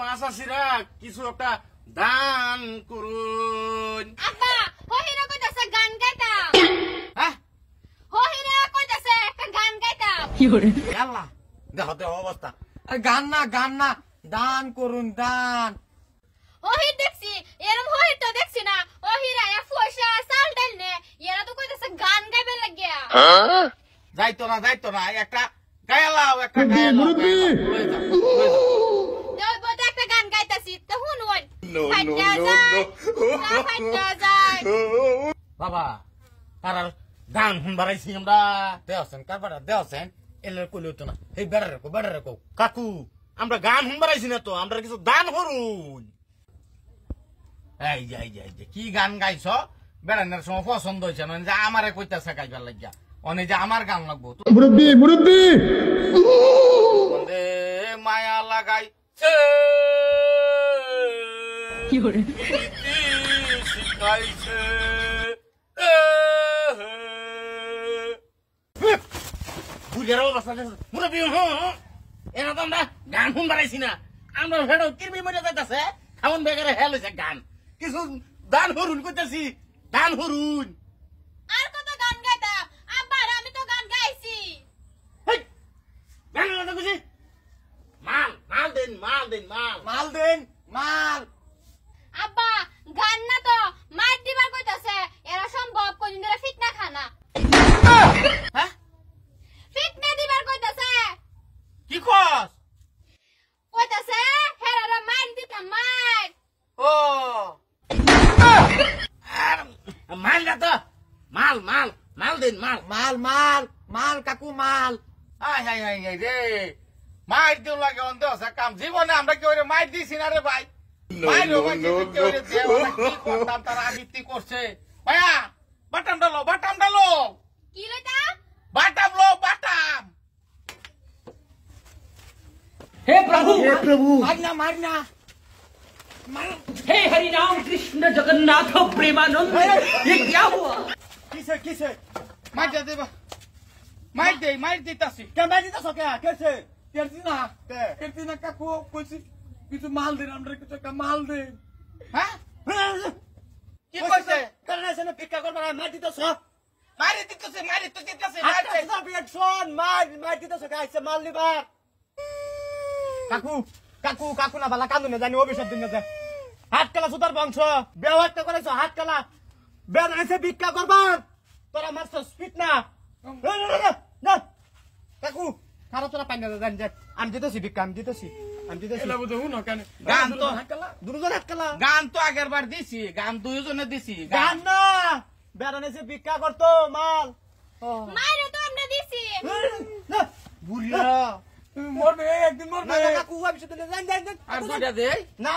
মাছ আছিরা কিছু একটা দান করুন। আব্বা হহিরা কইতাছে গান গাইতাম। হ্যাঁ হহিরা কইতাছে একটা গান গাইতাম। আল্লাহ দেখো তো অবস্থা। গান না দান করুন দান। হহি দেখছি এরম হহি তো দেখছি না। হহিরা এ পয়সা চাল ডাল নে এরা তো কইতাছে গান গাইবে লাগিয়া। যাইতো না একটা গায়ালাও একটা গায়ালাও দেও বড় একটা গান গাইতাছি তো শুনুন। ফাইটা যায় না ফাইটা যায়। বাবা তার গান শুনবারাইছি আমরা। দেওছেন কারবারা দেওছেন এলে কইলো তো না এই বেড়া রাখো কাকু আমরা গান শুনবারাইছি না তো, আমরা কিছু দান করুন। এই যে কি গান গাইছ বেড়ানোর সময় পছন্দ হয়েছে না যে আমারে কইতাছে গাইবার লাগিয়া অনে যে আমার গান লাগবো মুরব্বি বন্দে মায়া লাগাইছে শিখাইছে বুঝার অবস্থা মুরব্বি এরা তো আমরা গান শুনবারাইছি না, আমরা ভেড়ো কিরমি মরে যাইতাছে খাওন বেগারে হেল হয়েছে গান কিছু দান হরুন কইতাছি দান হরুন। আর কত গান গাইতাম আব্বা আমি তো গান গাইছি। হেই গান না কইছি মাল দেন মাল আব্বা গান না তো মার দিবার কইতাছে এরা সম্ভব কোনদিন ধরে ফিতনা খানা। হ্যাঁ ফিতনা দিবার কইতাছে কি কস কইতাছে হেরারা মার দিতাম মার। ও আর মাল না তো মাল দেন মাল কাকু মাল। হাই রে মাইর দিও লাগে অন্ধ আছে কাম জীবনে আমরা কি ওরে মাইর দিছি না রে ভাই। তারা আবৃত্তি করছে ভাইয়া বাটাম ডালো কি লইতা বাটাম লো বাটাম। हे प्रभु मारना हे हरि राम कृष्ण जगन्नाथ प्रेमानंद ये क्या हुआ? কিসে মাইর দে দেবা মাইর দিতাছি কেমন দিতেছ কেছে কেরছি না কাকু কইছি কিছু মাল দেন আমরা কিছু একটা মাল দেন। হ্যাঁ কি কইছে কারণে ভিক্ষা করবার মার দিতেছ মারি দিতেছে মার দিতেছ গাইছে মাল নিবার। কাকু না বালা কান্দু না জানি অভিশাপ দিন না হাত কালা সুতার বংশ ব্যবহার করেছ হাত কালা বেদ আইছে ভিক্ষা করবার তোরা মারছ স্পিড না কাকু খারাপ তোরা পাই না জানি যে আমি দিতেছি ভিক্ষা আমি দিতেছি গান তো দুজন হাত কালা গান তো আগের বার দিছি গান দুইজনে দিছি গান না বেড়ানেছে ভিক্ষা করতো মাল মাইরে তো আমরা দিছি। বুড়িয়া মরবে একদিন মরবে কাকু অভিশাপ দিন আর দুইটা দে না